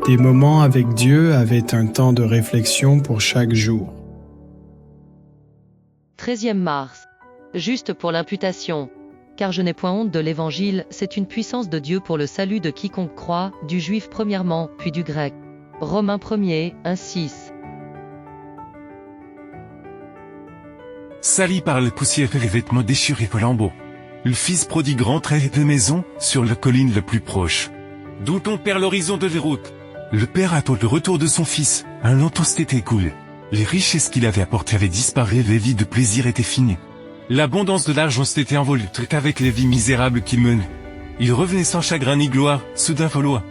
Des moments avec Dieu avaient un temps de réflexion pour chaque jour. 13e mars. Juste pour l'imputation. Car je n'ai point honte de l'Évangile, c'est une puissance de Dieu pour le salut de quiconque croit, du juif premièrement, puis du grec. Romains 1er, 1-6. Sali par la poussière et les vêtements déchirés au lambeau. Le fils prodigue rentrait de maison, sur la colline la plus proche. D'où on perd l'horizon de les routes. Le père attend le retour de son fils, un long temps s'était écoulé. Les richesses qu'il avait apportées avaient disparu et les vies de plaisir étaient finies. L'abondance de l'argent s'était envolée avec les vies misérables qu'il menait. Il revenait sans chagrin ni gloire, soudain volois.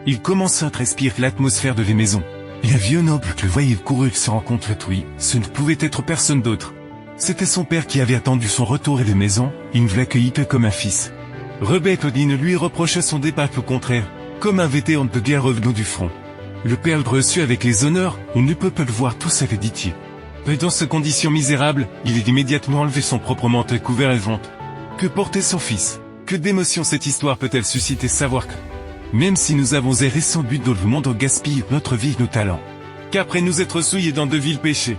Il commença à respirer l'atmosphère de les maisons. Et un vieux noble que le voyait courut se rencontre oui, ce ne pouvait être personne d'autre. C'était son père qui avait attendu son retour et les maisons, il ne l'accueillit que comme un fils. Rebecque Odine lui reprochait son départ au contraire, comme un vétéran de guerre revenant du front. Le père le reçut avec les honneurs, on ne peut pas le voir tous avait dit-il. Mais dans ces conditions misérables, il est immédiatement enlevé son propre manteau couvert et vente. Que portait son fils? Que d'émotion cette histoire peut-elle susciter savoir que, même si nous avons erré sans but dans le monde, on gaspille notre vie et nos talents. Qu'après nous être souillés dans de vils péchés,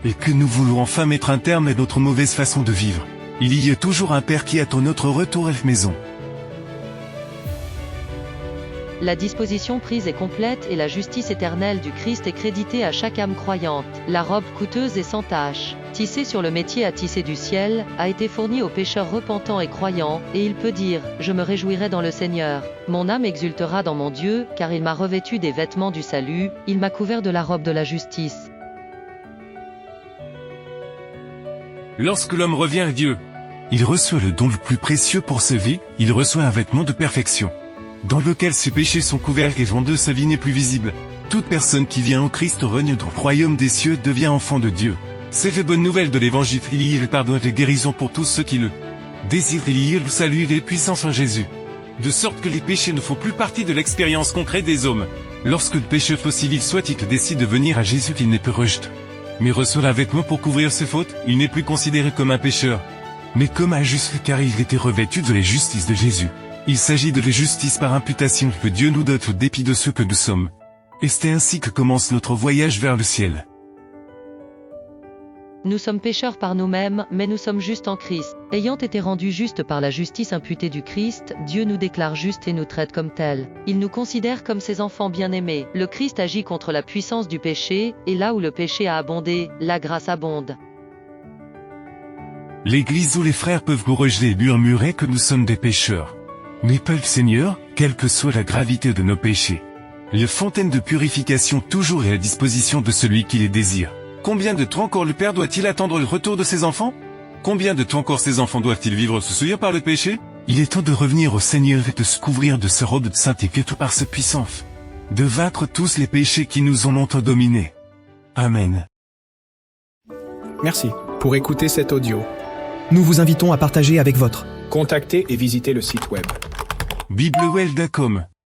et que nous voulons enfin mettre un terme à notre mauvaise façon de vivre, il y a toujours un Père qui attend notre retour à la maison. La disposition prise est complète et la justice éternelle du Christ est créditée à chaque âme croyante. La robe coûteuse et sans tache, tissée sur le métier à tisser du ciel, a été fournie aux pécheurs repentants et croyants, et il peut dire « Je me réjouirai dans le Seigneur. Mon âme exultera dans mon Dieu, car il m'a revêtu des vêtements du salut, il m'a couvert de la robe de la justice. » Lorsque l'homme revient à Dieu, il reçoit le don le plus précieux pour sa vie, il reçoit un vêtement de perfection, dans lequel ses péchés sont couverts et de sa vie n'est plus visible. Toute personne qui vient au Christ règne dans le royaume des cieux devient enfant de Dieu. C'est la bonne nouvelle de l'évangile, il y a le pardon et la guérison pour tous ceux qui le désirent, il y a le salut et la puissance en Jésus. De sorte que les péchés ne font plus partie de l'expérience concrète des hommes. Lorsque le pécheur civil soit il décide de venir à Jésus, il n'est plus rejeté, mais reçoit un vêtement pour couvrir ses fautes, il n'est plus considéré comme un pécheur, mais comme un juste car il était revêtu de la justice de Jésus. Il s'agit de la justice par imputation que Dieu nous donne au dépit de ceux que nous sommes. Et c'est ainsi que commence notre voyage vers le ciel. Nous sommes pécheurs par nous-mêmes, mais nous sommes justes en Christ. Ayant été rendus justes par la justice imputée du Christ, Dieu nous déclare justes et nous traite comme tels. Il nous considère comme ses enfants bien-aimés. Le Christ agit contre la puissance du péché, et là où le péché a abondé, la grâce abonde. L'Église où les frères peuvent nous rejeter et murmurer que nous sommes des pécheurs. Mais pas le Seigneur, quelle que soit la gravité de nos péchés. La fontaine de purification toujours est à disposition de celui qui les désire. Combien de temps encore le Père doit-il attendre le retour de ses enfants? Combien de temps encore ses enfants doivent-ils vivre sous souillés par le péché? Il est temps de revenir au Seigneur et de se couvrir de sa robe de sainteté par sa puissance. De vaincre tous les péchés qui nous ont longtemps dominés. Amen. Merci pour écouter cet audio. Nous vous invitons à partager avec votre. Contactez et visitez le site web. biblewell.com